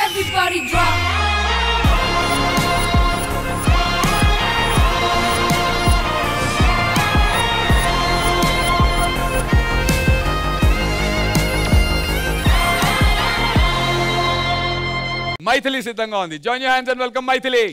Everybody drop. Maithili సిద్ధంగా ఉంది. Join your hands and welcome Maithili.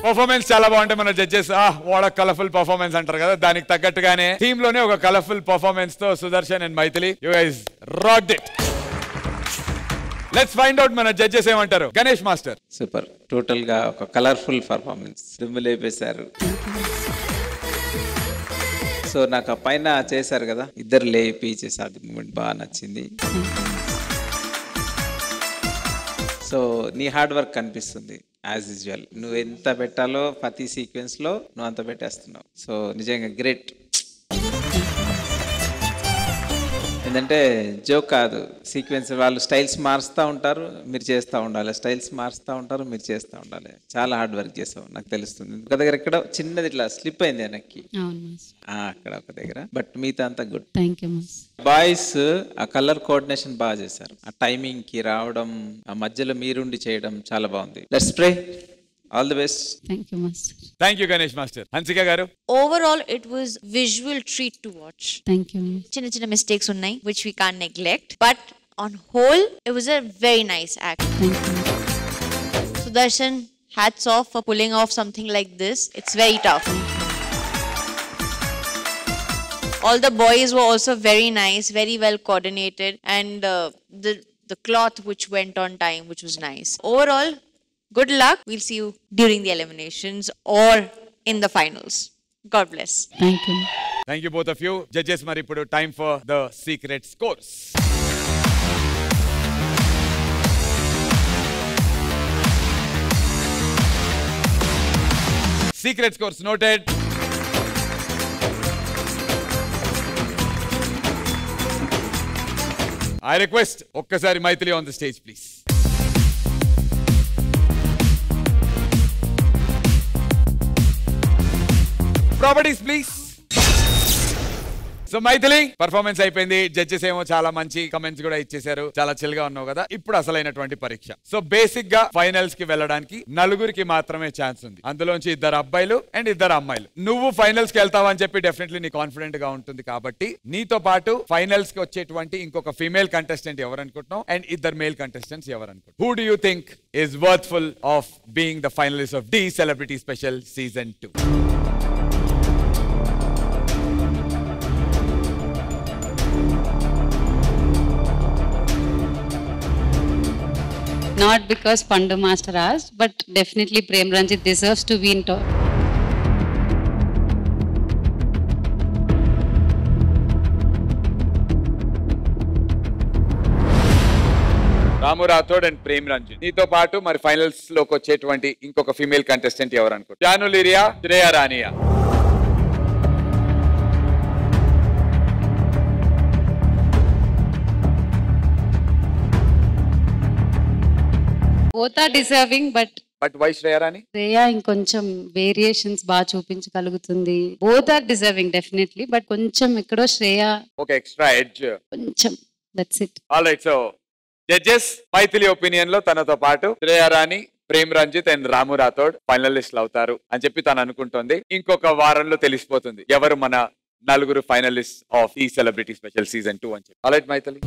Performance చాలా బాగుంటాయి. మన judges what a colourful performance అంటారు కదా, దానికి తగ్గట్టుగానే టీమ్ లోనే ఒక కలర్ఫుల్ పర్ఫార్మెన్స్ తో Sudarshan and Maithili you guys rocked it. Let's find out మన జడ్జెస్ ఏమంటారు. గణేష్ మాస్టర్. సూపర్, టోటల్ గా ఒక కలర్ఫుల్ పర్ఫార్మెన్స్, దుమ్ములేపేశారు. సో నాకు ఆ పైన చేశారు కదా, ఇద్దరు లేపి చేసారు, మూమెంట్ బాగా నచ్చింది. సో నీ హార్డ్ వర్క్ కనిపిస్తుంది యాజ్ యూజువల్. నువ్వు ఎంత పెట్టాలో ప్రతి సీక్వెన్స్ లో నువ్వు అంత పెట్టేస్తున్నావు. సో నిజంగా గ్రేట్. ఏంటంటే జోక్ కాదు, సీక్వెన్స్. వాళ్ళు స్టైల్స్ మారుస్తూ ఉంటారు, మీరు చేస్తూ ఉండాలి. స్టైల్స్ మారుస్తూ ఉంటారు, మీరు చేస్తూ ఉండాలి. చాలా హార్డ్ వర్క్ చేసావు, నాకు తెలుస్తుంది. ఒక దగ్గర ఎక్కడ చిన్నది ఇట్లా స్లిప్ అయింది వెనక్కి, అక్కడ ఒక దగ్గర. బట్ మిగతా అంతా good. Thank you mass. Boys ఆ కలర్ కోఆర్డినేషన్ బాగా చేశారు. ఆ టైమింగ్ కి రావడం, ఆ మధ్యలో మీరుండి చేయడం చాలా బాగుంది. Let's pray. All the best. Thank you master. Thank you Ganesh master. Hansika గారు. Overall, it was visual treat to watch. Thank you. Chinna chinna mistakes unnai which we can't neglect, but on whole, it was a very nice act. Thank you. Sudarshan, hats off for pulling off something like this. It's very tough. All the boys were also very nice, very well coordinated, and the cloth which went on time, which was nice. Overall, good luck. We'll see you during the eliminations or in the finals. God bless. Thank you. Thank you both of you. Judges, మరి ఇప్పుడు time for the secret scores. Secret scores noted. I request ఒక్కసారి Maithili on the stage please. Properties please. So Maithili, performance అయిపోయింది. Judges ఏమో చాలా మంచి comments కూడా ఇచ్చేసారు. చాలా చిల్ గా ఉన్నావు కదా. ఇప్పుడు అసలైనటువంటి పరీక్ష. సో బేసిక్ గా ఫైనల్స్ కి వెళ్ళడానికి నలుగురికి మాత్రమే ఛాన్స్ ఉంది. అందులోంచి 2 అబ్బాయిలు అండ్ 2 అమ్మాయిలు. నువ్వు ఫైనల్స్ కి వెళ్తావని చెప్పి డెఫినెట్లీ నీ కాన్ఫిడెంట్ గా ఉంటుంది కాబట్టి నీతో పాటు ఫైనల్స్ కి వచ్చేటువంటి ఇంకొక ఫీమేల్ కంటెస్టెంట్ ఎవరు అనుకుంటున్నావు అండ్ 2 మేల్ కంటెస్టెంట్స్ ఎవరు అనుకుంటున్నావు? Who do you think is worthful of being the finalist of the celebrity special season 2? Not because Pandu Master asked, but definitely Prem Ranjit deserves to be in top. Ramu Rathod and Prem Ranjith. నీతో పాటు మరి finals లోకి వచ్చేటువంటి ఇంకొక female contestant ఎవరు అనుకో? జాను లిరియా, శ్రేయా రానియా? Both are deserving, but why Shreya Rani? Shreya ఇంకొంచెం వేరియేషన్స్ బాగా చూపించగలుగుతుంది. Both are deserving definitely, but కొంచెం ఎక్కడో శ్రేయ ఒక ఎక్స్ట్రా ఎడ్జ్ కొంచెం. That's it. Alright, so judges Maithili opinion లో తనతో పాటు శ్రేయా రాణి, ప్రేమ్ రంజిత్ అండ్ రాము రాథోడ్ ఫైనలిస్టులు అవుతారు అని చెప్పి తను అనుకుంటోంది. ఇంకొక వారంలో తెలిసిపోతుంది ఎవరు మన 4 ఫైనలిస్ట్ ఆఫ్ ఈ సెలబ్రిటీ స్పెషల్ సీజన్ 2 అని చెప్పి. ఆల్రైట్ మైథిలి.